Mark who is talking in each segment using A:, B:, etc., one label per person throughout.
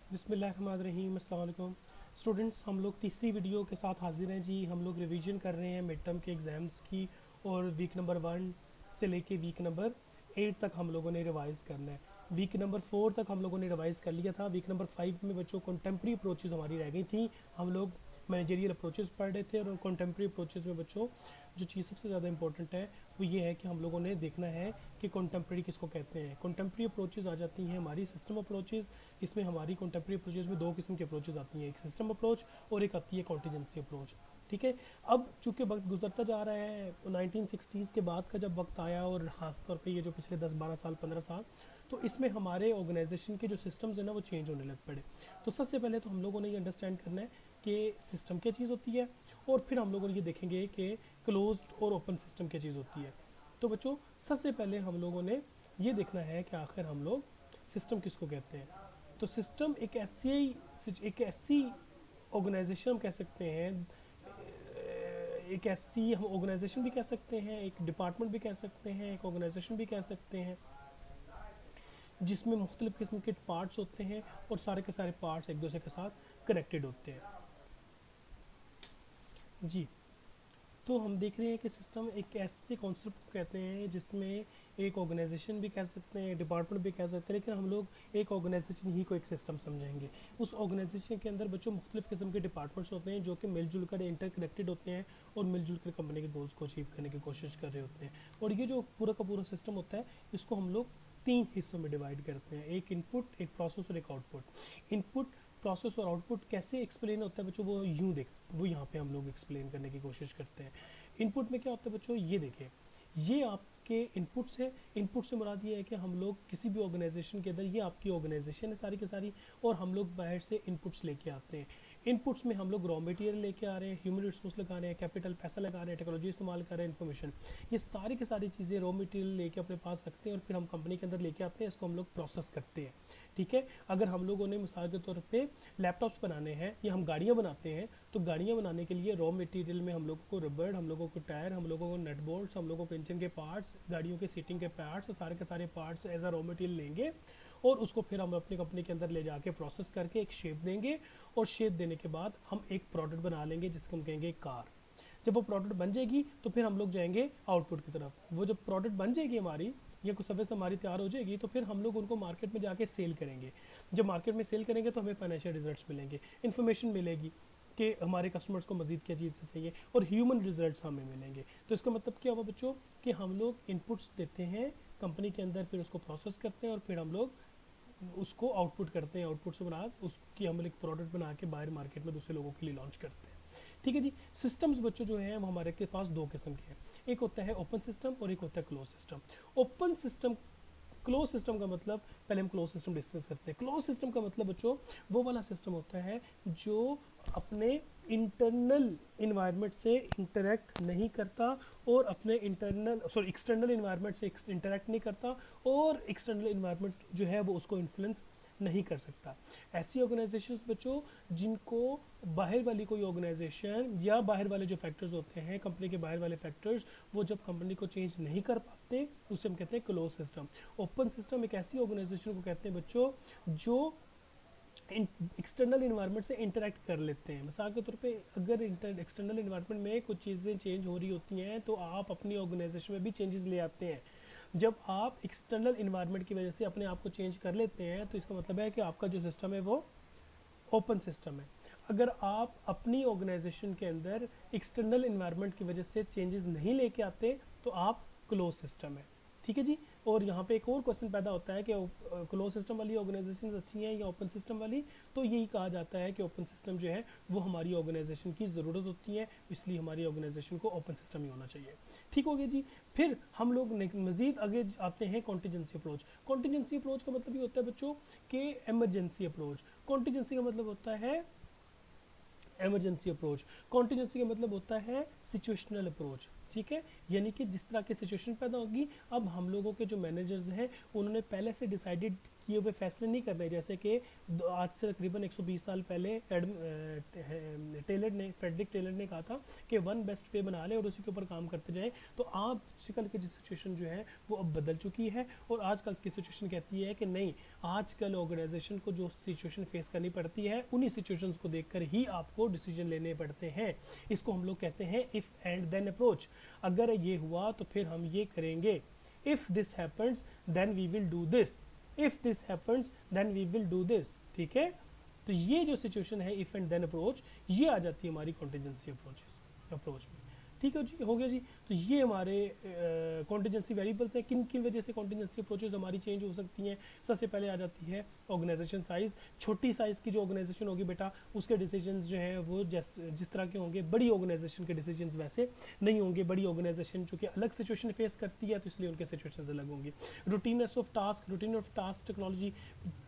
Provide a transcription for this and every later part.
A: बिस्मिल्लाहिर्रहमानिर्रहीम। अस्सलाम वालेकुम स्टूडेंट्स, हम लोग तीसरी वीडियो के साथ हाजिर हैं जी। हम लोग रिवीजन कर रहे हैं मिड टर्म के एग्ज़ाम्स की, और वीक नंबर 1 से लेके वीक नंबर 8 तक हम लोगों ने रिवाइज़ करना है। वीक नंबर 4 तक हम लोगों ने रिवाइज़ कर लिया था। वीक नंबर 5 में बच्चों कंटेम्प्रेरी अप्रोचेज़ हमारी रह गई थी। हम लोग मैनेजरियल अप्रोचेज़ पढ़ रहे थे, और कंटेम्प्रेरी अप्रोचेज़ में बच्चों जो चीज़ सबसे ज़्यादा इंपॉर्टेंट है वो ये है कि हम लोगों ने देखना है कि कंटेम्प्रेरी किसको कहते हैं। कंटेम्प्रेरी अप्रोचेज़ आ जाती हैं हमारी सिस्टम अप्रोचेज़। इसमें हमारी कंटेम्प्रेरी अप्रोचेज़ में दो किस्म की अप्रोचेज़ आती हैं, एक सिस्टम अप्रोच और एक आती है कॉन्टीजेंसी अप्रोच। ठीक है। अब चूंकि वक्त गुजरता जा रहा है, 1960s के बाद का जब वक्त आया, और ख़ास तौर पे ये जो पिछले 10-12 साल 15 साल, तो इसमें हमारे ऑर्गेनाइजेशन के जो सिस्टम्स हैं ना वो चेंज होने लग पड़े। तो सबसे पहले तो हम लोगों ने ये अंडरस्टैंड करना है कि सिस्टम क्या चीज़ होती है, और फिर हम लोगों ने ये देखेंगे कि क्लोज्ड और ओपन सिस्टम क्या चीज़ होती है। तो बच्चों, सबसे पहले हम लोगों ने ये देखना है कि आखिर हम लोग सिस्टम किसको कहते हैं। तो सिस्टम एक ऐसी ऑर्गेनाइजेशन हम कह सकते हैं, एक ऐसी हम ऑर्गेनाइजेशन भी कह सकते हैं, एक डिपार्टमेंट भी कह सकते हैं, एक ऑर्गेनाइजेशन भी कह सकते हैं, जिसमें मुख्तलिफ़ किस्म के पार्ट्स होते हैं, और सारे के सारे पार्ट्स एक दूसरे के साथ कनेक्टेड होते हैं जी। तो हम देख रहे हैं कि सिस्टम एक ऐसे कॉन्सेप्ट को कहते हैं जिसमें एक ऑर्गेनाइजेशन भी कह सकते हैं, डिपार्टमेंट भी कह सकते हैं, लेकिन हम लोग एक ऑर्गेनाइजेशन ही को एक सिस्टम समझेंगे। उस ऑर्गेनाइजेशन के अंदर बच्चों मुख्तलिफ़ किस्म के डिपार्टमेंट्स होते हैं जो कि मिलजुल कर इंटरकनेक्टेड होते हैं, और मिलजुल कर कंपनी के गोल्स को अचीव करने की कोशिश कर रहे होते हैं। और ये जो पूरा का पूरा सिस्टम होता है, इसको हम लोग तीन हिस्सों में डिवाइड करते हैं, एक इनपुट, एक प्रोसेस और एक आउटपुट। इनपुट, प्रोसेस और आउटपुट कैसे एक्सप्लेन होता है बच्चों, वो यहाँ पे हम लोग एक्सप्लेन करने की कोशिश करते हैं। इनपुट में क्या होता है बच्चों, ये देखें, ये आपके इनपुट्स है। इनपुट से मुराद ये है कि हम लोग किसी भी ऑर्गेनाइजेशन के अंदर, ये आपकी ऑर्गेनाइजेशन है सारी की सारी, और हम लोग बाहर से इनपुट्स लेके आते हैं। इनपुट्स में हम लोग रॉ मटेरियल लेके आ रहे हैं, ह्यूमन रिसोर्स लगा रहे हैं, कैपिटल पैसा लगा रहे हैं, टेक्नोलॉजी इस्तेमाल कर रहे हैं, इन्फॉर्मेशन, ये सारी की सारी चीज़ें रॉ मटेरियल लेके अपने पास रखते हैं, और फिर हम कंपनी के अंदर लेके आते हैं, इसको हम लोग प्रोसेस करते हैं। ठीक है। अगर हम लोगों ने मिसाल के तौर पे लैपटॉप्स बनाने हैं या हम गाड़ियाँ बनाते हैं, तो गाड़ियाँ बनाने के लिए रॉ मटेरियल में हम लोगों को रबड़, हम लोगों को टायर, हम लोगों को नट बोल्ट्स, हम लोगों को इंजन के पार्ट्स, गाड़ियों के सीटिंग के पार्ट्स, सारे के सारे parts as a raw material लेंगे, और उसको फिर हम अपनी कंपनी के अंदर ले जाके प्रोसेस करके एक शेप देंगे, और शेप देने के बाद हम एक प्रोडक्ट बना लेंगे जिसको हम कहेंगे कार। जब वो प्रोडक्ट बन जाएगी तो फिर हम लोग जाएंगे आउटपुट की तरफ। वो जब प्रोडक्ट बन जाएगी हमारी, या कुछ सर्विस हमारी तैयार हो जाएगी, तो फिर हम लोग उनको मार्केट में जाके सेल करेंगे। जब मार्केट में सेल करेंगे तो हमें फाइनेंशियल रिजल्ट्स मिलेंगे, इन्फॉर्मेशन मिलेगी कि हमारे कस्टमर्स को मजीद क्या चीज़ चाहिए, और ह्यूमन रिजल्ट्स हमें मिलेंगे। तो इसका मतलब क्या हुआ बच्चों, कि हम लोग इनपुट्स देते हैं कंपनी के अंदर, फिर उसको प्रोसेस करते हैं, और फिर हम लोग उसको आउटपुट करते हैं। आउटपुट से बना उसकी हम एक प्रोडक्ट बना के बाहर मार्केट में दूसरे लोगों के लिए लॉन्च करते हैं। ठीक है जी। सिस्टम्स बच्चों जो हैं वो हमारे के पास दो किस्म के हैं, एक होता है ओपन सिस्टम और एक होता है close system. Open system, close system का मतलब, पहले हम क्लोज सिस्टम डिस्कस करते हैं। क्लोज सिस्टम का मतलब बच्चों वो वाला सिस्टम होता है जो अपने इंटरनल इन्वायरमेंट से इंटरेक्ट नहीं करता, और अपने एक्सटर्नल इन्वायरमेंट से इंटरेक्ट नहीं करता, और एक्सटर्नल इन्वायरमेंट जो है वो उसको इन्फ्लुएंस नहीं कर सकता। ऐसी ऑर्गेनाइजेशंस बच्चों जिनको बाहर वाली कोई ऑर्गेनाइजेशन या बाहर वाले जो फैक्टर्स होते हैं, कंपनी के बाहर वाले फैक्टर्स, वो जब कंपनी को चेंज नहीं कर पाते, उसे हम कहते हैं क्लोज सिस्टम। ओपन सिस्टम एक ऐसी ऑर्गेनाइजेशन को कहते हैं बच्चों जो एक्सटर्नल इन्वायरमेंट से इंटरेक्ट कर लेते हैं। मिसाल के तौर पे अगर एक्सटर्नल इन्वायरमेंट में कुछ चीज़ें चेंज हो रही होती हैं, तो आप अपनी ऑर्गेनाइजेशन में भी चेंजेस ले आते हैं। जब आप एक्सटर्नल इन्वायरमेंट की वजह से अपने आप को चेंज कर लेते हैं, तो इसका मतलब है कि आपका जो सिस्टम है वो ओपन सिस्टम है। अगर आप अपनी ऑर्गेनाइजेशन के अंदर एक्सटर्नल इन्वायरमेंट की वजह से चेंजेस नहीं लेके आते, तो आप क्लोज सिस्टम है। ठीक है जी। और यहाँ पे एक और क्वेश्चन पैदा होता है कि क्लोज सिस्टम वाली ऑर्गेनाइजेशन अच्छी हैं या ओपन सिस्टम वाली। तो यही कहा जाता है कि ओपन सिस्टम जो है वो हमारी ऑर्गेनाइजेशन की ज़रूरत होती है, इसलिए हमारी ऑर्गेनाइजेशन को ओपन सिस्टम ही होना चाहिए। ठीक हो गया जी। फिर हम लोग मज़ीद आगे आते हैं कॉन्टीजेंसी अप्रोच। कॉन्टीजेंसी अप्रोच का मतलब ये होता है बच्चों कि एमरजेंसी अप्रोच। कॉन्टीजेंसी का मतलब होता है एमरजेंसी अप्रोच। कॉन्टीजेंसी का मतलब होता है सिचुएशनल अप्रोच। ठीक है। यानी कि जिस तरह की सिचुएशन पैदा होगी, अब हम लोगों के जो मैनेजर्स हैं उन्होंने पहले से डिसाइडेड किए हुए फैसले नहीं करने, जैसे कि आज से तकरीबन 120 साल पहले फ्रेडरिक टेलर ने कहा था कि वन बेस्ट पे बना ले और उसी के ऊपर काम करते जाए। तो आजकल की सिचुएशन जो है वो अब बदल चुकी है, और आजकल की सिचुएशन कहती है कि नहीं, आजकल ऑर्गेनाइजेशन को जो सिचुएशन फेस करनी पड़ती है उन्हीं सिचुएशंस को देखकर ही आपको डिसीजन लेने पड़ते हैं। इसको हम लोग कहते हैं इफ एंड देन अप्रोच। अगर ये हुआ तो फिर हम ये करेंगे, if this happens then we will do this, if this happens then we will do this. ठीक है, तो ये जो सिचुएशन है इफ एंड देन अप्रोच, ये आ जाती है हमारी कॉन्टीजेंसी अप्रोच में। ठीक है जी, हो गया जी। तो ये हमारे कॉन्टीजेंसी वेरिएबल्स हैं। किन किन वजह से कॉन्टीजेंसी अप्रोचेस हमारी चेंज हो सकती हैं। सबसे पहले आ जाती है ऑर्गेनाइजेशन साइज। छोटी साइज की जो ऑर्गेनाइजेशन होगी बेटा, उसके डिसीजंस जो हैं वो जिस तरह के होंगे, बड़ी ऑर्गेनाइजेशन के डिसीजंस वैसे नहीं होंगे। बड़ी ऑर्गेनाइजेशन जो कि अलग सिचुएशन फेस करती है, तो इसलिए उनके सिचुएशन अलग होंगी। Routineness of task, routine of task technology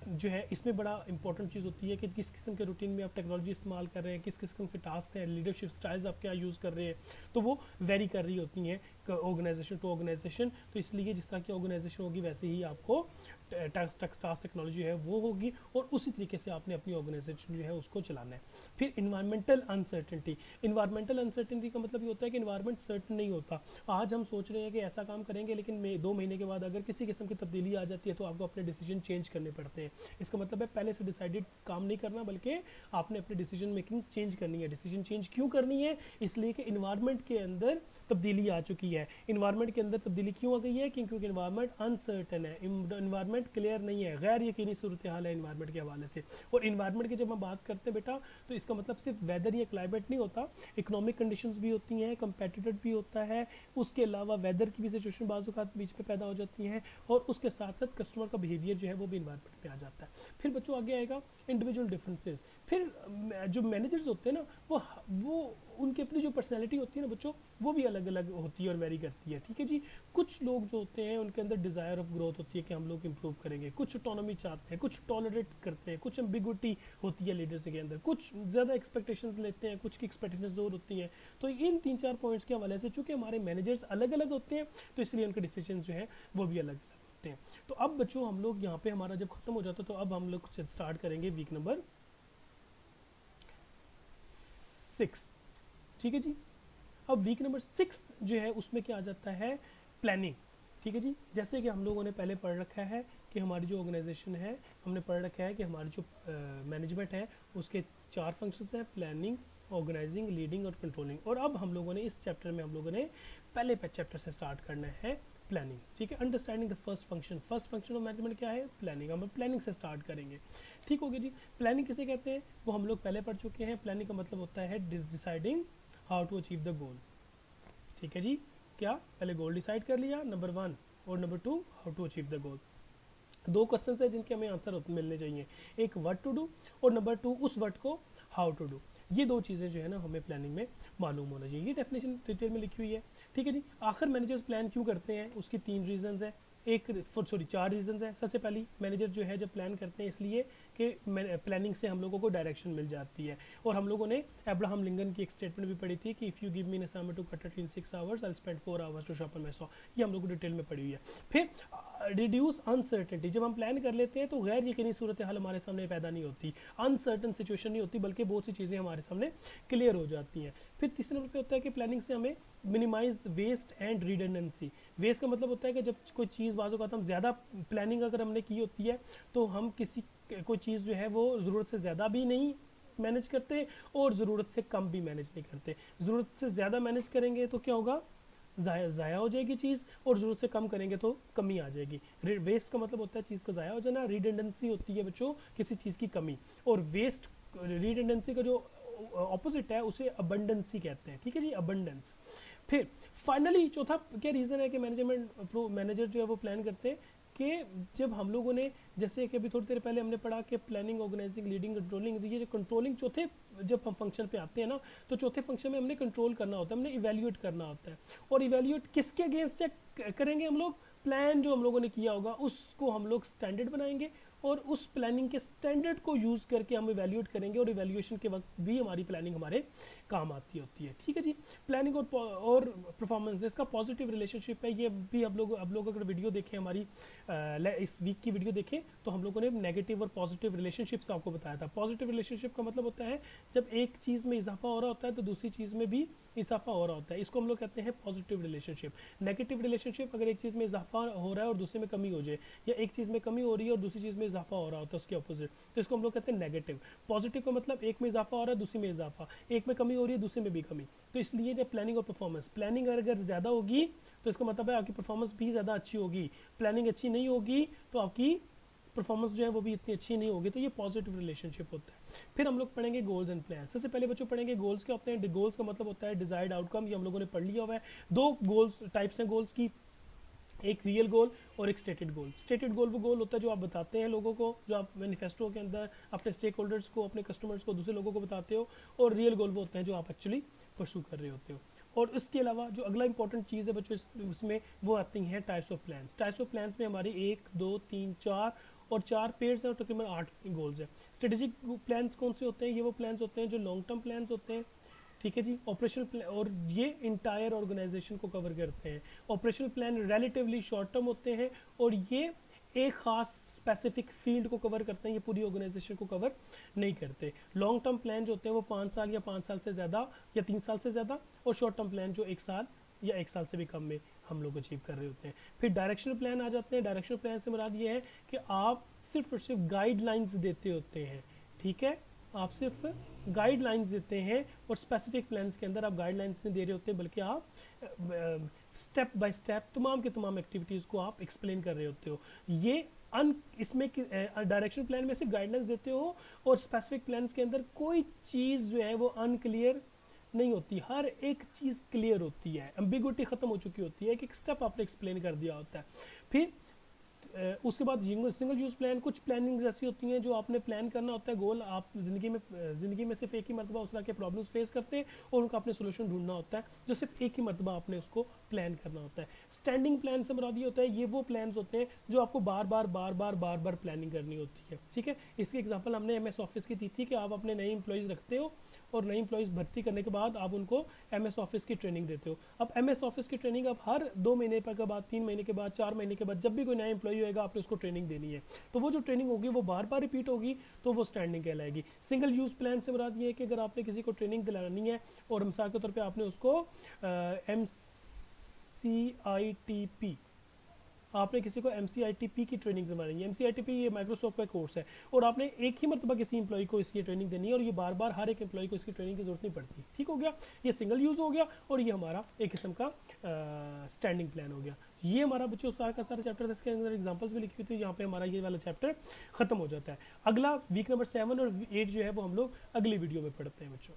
A: जो है, इसमें बड़ा इंपॉर्टेंट चीज़ होती है कि किस किस्म के रूटीन में आप टेक्नोलॉजी इस्तेमाल कर रहे हैं, किस किस्म के टास्क हैं, लीडरशिप स्टाइल्स आप क्या यूज़ कर रहे हैं, तो वो वेरी कर रही होती हैं ऑर्गेनाइजेशन टू ऑर्गेनाइजेशन। तो इसलिए जिस तरह की ऑर्गेनाइजेशन होगी वैसे ही आपको टास्क टेक्नोलॉजी है वो होगी, और उसी तरीके से आपने अपनी ऑर्गेनाइजेशन जो है उसको चलाना है। फिर इन्वायरमेंटल अनसर्टेनिटी। इन्वायरमेंटल अनसर्टेनिटी का मतलब ये होता है कि इन्वायरमेंट सर्टन नहीं होता। आज हम सोच रहे हैं कि ऐसा काम करेंगे, लेकिन 2 महीने के बाद अगर किसी किस्म की तब्दीली आ जाती है तो आपको अपने डिसीजन चेंज करने पड़ते हैं। इसका मतलब है पहले से डिसाइडेड काम नहीं करना, बल्कि आपने अपनी डिसीजन मेकिंग चेंज करनी है। डिसीजन चेंज क्यों करनी है? इसलिए कि इन्वायरमेंट के अंदर तब्दीली आ चुकी है। इन्वायरमेंट के अंदर तब्दीली क्यों आ गई है? क्योंकि इन्वायरमेंट अनसर्टन है, इन्वायरमेंट क्लियर नहीं है, गैर यकीनी सूरत हाल है इन्वायरमेंट के हवाले से। और इन्वायरमेंट की जब हम बात करते हैं बेटा, तो इसका मतलब सिर्फ वेदर या क्लाइमेट नहीं होता, इकोनॉमिक कंडीशंस भी होती हैं, कंपेटिटिव भी होता है, उसके अलावा वेदर की भी सिचुएशन बाज़ औक़ात बीच में पैदा हो जाती हैं, और उसके साथ साथ कस्टमर का बिहेवियर जो है वो भी इन्वायरमेंट में आ जाता है। फिर बच्चों आगे आएगा इंडिविजुअल डिफरेंसेस। फिर जो मैनेजर्स होते हैं ना, वो उनकी अपनी जो पर्सनैलिटी होती है ना बच्चों, वो भी अलग अलग होती है और वेरी करती है। ठीक है जी, कुछ लोग जो होते हैं उनके अंदर डिज़ायर ऑफ ग्रोथ होती है कि हम लोग इंप्रूव करेंगे, कुछ ऑटोनॉमी चाहते हैं, कुछ टॉलरेट करते हैं, कुछ एम्बिग्विटी होती है लीडर्स के अंदर, कुछ ज़्यादा एक्सपेक्टेशंस लेते हैं, कुछ की एक्सपेक्टेशंस दूर होती हैं। तो इन 3-4 पॉइंट्स के हवाले से चूँकि हमारे मैनेजर्स अलग अलग होते हैं, तो इसलिए उनके डिसीजन जो है वो भी अलग अलग होते हैं। तो अब बच्चों हम लोग यहाँ पे हमारा जब खत्म हो जाता है, तो अब हम लोग स्टार्ट करेंगे वीक नंबर 6। ठीक है जी, अब वीक नंबर 6 जो है उसमें क्या आ जाता है? प्लानिंग। ठीक है जी, जैसे कि हम लोगों ने पहले पढ़ रखा है कि हमारी जो ऑर्गेनाइजेशन है, हमने पढ़ रखा है कि हमारी जो मैनेजमेंट है उसके 4 फंक्शंस हैं: प्लानिंग, ऑर्गेनाइजिंग, लीडिंग और कंट्रोलिंग। और अब हम लोगों ने इस चैप्टर में हम लोगों ने पहले चैप्टर से स्टार्ट करना है प्लानिंग। ठीक है, understanding the first function of management क्या है? प्लानिंग। हम प्लानिंग से स्टार्ट करेंगे। ठीक हो गया जी। प्लानिंग किसे कहते हैं वो हम लोग पहले पढ़ चुके हैं। प्लानिंग का मतलब होता है deciding how to achieve the goal. ठीक है जी, क्या पहले गोल डिसाइड कर लिया, नंबर 1, और number 2 how to achieve the goal. 2 question है जिनके हमें आंसर मिलने चाहिए, एक व्हाट टू डू और नंबर 2 उस व्हाट को हाउ टू डू। ये 2 चीज़ें जो है ना हमें प्लानिंग में मालूम होना चाहिए। ये डेफिनेशन डिटेल में लिखी हुई है। ठीक है जी, आखिर मैनेजर्स प्लान क्यों करते हैं उसकी 3 रीजंस है, 4 रीजंस है। सबसे पहली, मैनेजर जो है जब प्लान करते हैं इसलिए कि प्लानिंग से हम लोगों को डायरेक्शन मिल जाती है। और हम लोगों ने अब्राहम लिंकन की एक स्टेटमेंट भी पढ़ी थी कि if you give me an assignment to cut it in 6 hours I will spend 4 hours to sharpen my saw. ये हम लोग को डिटेल में पढ़ी हुई है। फिर रिड्यूस अनसर्टेनिटी। जब हम प्लान कर लेते हैं तो गैर यकीनी सूरत हाल हमारे सामने पैदा नहीं होती, अनसर्टन सिचुएशन नहीं होती, बल्कि बहुत सी चीज़ें हमारे सामने क्लियर हो जाती हैं। फिर तीसरे नंबर पे होता है कि प्लानिंग से हमें minimise waste and redundancy. Waste का मतलब होता है कि जब कोई चीज़ बाज़ों का हम ज़्यादा प्लानिंग अगर हमने की होती है तो हम कोई चीज़ जो है वो ज़रूरत से ज़्यादा भी नहीं मैनेज करते और ज़रूरत से कम भी मैनेज नहीं करते। ज़रूरत से ज़्यादा मैनेज करेंगे तो क्या होगा? ज़ाया हो जाएगी चीज़, और ज़रूरत से कम करेंगे तो कमी आ जाएगी। वेस्ट का मतलब होता है चीज़ का ज़ाया हो जाना, रिडंडेंसी होती है बच्चों किसी चीज़ की कमी, और वेस्ट रिडंडेंसी का जो ऑपोजिट है उसे अबंडेंसी कहते हैं। ठीक है जी, अबंडेंस। फिर फाइनली चौथा क्या रीज़न है कि मैनेजर जो है वो प्लान करते हैं कि जब हम लोगों ने, जैसे कि अभी थोड़ी देर पहले हमने पढ़ा कि प्लानिंग, ऑर्गेनाइजिंग, लीडिंग, कंट्रोलिंग, ये जो कंट्रोलिंग चौथे जब हम फंक्शन पे आते हैं ना, तो चौथे फंक्शन में हमने कंट्रोल करना होता है, हमने इवेल्यूएट करना होता है। और इवेल्यूएट किसके अगेंस्ट चेक करेंगे हम लोग? प्लान जो हम लोगों ने किया होगा उसको हम लोग स्टैंडर्ड बनाएंगे, और उस प्लानिंग के स्टैंडर्ड को यूज़ करके हम इवेल्यूएट करेंगे, और इवेल्यूएशन के वक्त भी हमारी प्लानिंग हमारे काम आती होती है। ठीक है जी। प्लानिंग और परफॉर्मेंस, इसका पॉजिटिव रिलेशनशिप है। ये भी अब लोग अगर वीडियो देखें हमारी इस वीक की वीडियो देखें तो हम लोगों ने नेगेटिव और पॉजिटिव रिलेशनशिप्स आपको बताया था। पॉजिटिव रिलेशनशिप का मतलब होता है जब एक चीज़ में इजाफा हो रहा होता है तो दूसरी चीज़ में भी इजाफा हो रहा होता है, इसको हम लोग कहते हैं पॉजिटिव रिलेशनशिप। नेगेटिव रिलेशनशिप, अगर एक चीज़ में इजाफा हो रहा है और दूसरे में कमी हो जाए, या एक चीज़ में कमी हो रही है और दूसरी चीज़ में इजाफा हो रहा होता है उसके अपोजिट, तो इसको हम लोग कहते हैं नेगेटिव। पॉजिटिव का मतलब एक में इजाफा हो रहा है दूसरी में इजाफा, एक में कमी हो रही है दूसरे में भी कमी। तो इसलिए जब प्लानिंग और परफॉर्मेंस, प्लानिंग अगर ज़्यादा होगी तो इसका मतलब है आपकी परफॉर्मेंस भी ज़्यादा अच्छी होगी, प्लानिंग अच्छी नहीं होगी तो आपकी परफॉर्मेंस जो है वो भी इतनी अच्छी नहीं होगी। तो ये पॉजिटिव रिलेशनशिप होता है। फिर हम लोग पढ़ेंगे गोल्स एंड प्लान। सबसे पहले बच्चों पढ़ेंगे गोल्स क्या होते हैं। गोल्स का मतलब होता है डिजायर्ड आउटकम, ये हम लोगों ने पढ़ लिया हुआ है। दो गोल्स टाइप्स हैं गोल्स की, एक रियल गोल और एक स्टेटेड गोल। स्टेटेड गोल वो गोल होता है जो आप बताते हैं लोगों को, जो आप मैनिफेस्टो के अंदर अपने स्टेक होल्डर्स को, अपने कस्टमर्स को, दूसरे लोगों को बताते हो। और रियल गोल वो होते हैं जो आप एक्चुअली परसू कर रहे होते हो। और इसके अलावा जो अगला इंपॉर्टेंट चीज़ है बच्चों उसमें वो आती हैं types of plans. Types of plans में हमारी 1 2 3 4 और 4 पेयर्स हैं और तकरीबन 8 गोल्स हैं। स्ट्रेटेजिक प्लान्स कौन से होते हैं? ये वो प्लान्स होते हैं जो लॉन्ग टर्म प्लान्स होते हैं। ठीक है जी। ऑपरेशनल प्लान, और ये इंटायर ऑर्गेनाइजेशन को कवर करते हैं। Operational plan relatively short term होते हैं और ये एक खास स्पेसिफिक फील्ड को कवर करते हैं, ये पूरी ऑर्गेनाइजेशन को कवर नहीं करते। लॉन्ग टर्म प्लान जो होते हैं वो 5 साल या 5 साल से ज़्यादा या 3 साल से ज़्यादा, और शॉर्ट टर्म प्लान जो 1 साल या 1 साल से भी कम में हम लोग अचीव कर रहे होते हैं। फिर डायरेक्शनल प्लान आ जाते हैं। डायरेक्शनल प्लान से मुराद ये है कि आप सिर्फ और सिर्फ गाइडलाइंस देते होते हैं। ठीक है, आप सिर्फ गाइडलाइंस देते हैं और स्पेसिफिक प्लान्स के अंदर आप गाइडलाइंस नहीं दे रहे होते बल्कि आप स्टेप बाय स्टेप तमाम के तमाम एक्टिविटीज़ को आप एक्सप्लेन कर रहे होते हो। ये इसमें डायरेक्शन प्लान में सिर्फ गाइडलाइंस देते हो और स्पेसिफिक प्लान्स के अंदर कोई चीज़ जो है वो अनक्लियर नहीं होती, हर एक चीज़ क्लियर होती है, एम्बिगुइटी ख़त्म हो चुकी होती है, एक स्टेप आपने एक्सप्लेन कर दिया होता है। फिर उसके बाद सिंगल यूज़ प्लान, कुछ प्लानिंग ऐसी होती हैं जो आपने प्लान करना होता है गोल, आप ज़िंदगी में सिर्फ एक ही मरतबा उस तरह के प्रॉब्लम्स फेस करते हैं और उनका आपने सोल्यूशन ढूंढना होता है, जो सिर्फ एक ही मरतबा आपने उसको प्लान करना होता है। स्टैंडिंग प्लान से मुराद ये होता है, ये वो प्लान्स होते हैं जो आपको बार बार प्लानिंग करनी होती है। ठीक है, इसकी एग्जांपल हमने एमएस ऑफिस की दी थी कि आप अपने नए एम्प्लॉयज़ रखते हो और नई एम्प्लॉयज़ भर्ती करने के बाद आप उनको एमएस ऑफिस की ट्रेनिंग देते हो। अब एमएस ऑफिस की ट्रेनिंग आप हर 2 महीने के बाद, 3 महीने के बाद, 4 महीने के बाद जब भी कोई नया एम्प्लॉय होगा आपने उसको ट्रेनिंग देनी है। तो वो जो ट्रेनिंग होगी वो बार बार रिपीट होगी, तो वो स्टैंडिंग कहलाएगी। सिंगल यूज़ प्लान से मुराद ये है कि अगर आपने किसी को ट्रेनिंग दिलानी है और मिसाल के तौर पर आपने उसको MCITP, आपने किसी को MCITP की ट्रेनिंग दिलवानी है। MCITP ये माइक्रोसॉफ्ट का कोर्स है और आपने एक ही मरतबा किसी एम्प्लॉय को इसकी ट्रेनिंग देनी है और ये बार बार हर एक एम्प्लॉय को इसकी ट्रेनिंग की जरूरत नहीं पड़ती। ठीक हो गया, ये सिंगल यूज़ हो गया और ये हमारा एक किस्म का स्टैंडिंग प्लान हो गया। ये हमारा बच्चों सारा का सारा चैप्टर, इसके अंदर एग्जांपल्स भी लिखी हुई थी। यहाँ पे हमारा ये वाला चैप्टर खत्म हो जाता है। अगला वीक नंबर 7 और 8 जो है वो हम लोग अगली वीडियो में पढ़ते हैं बच्चों।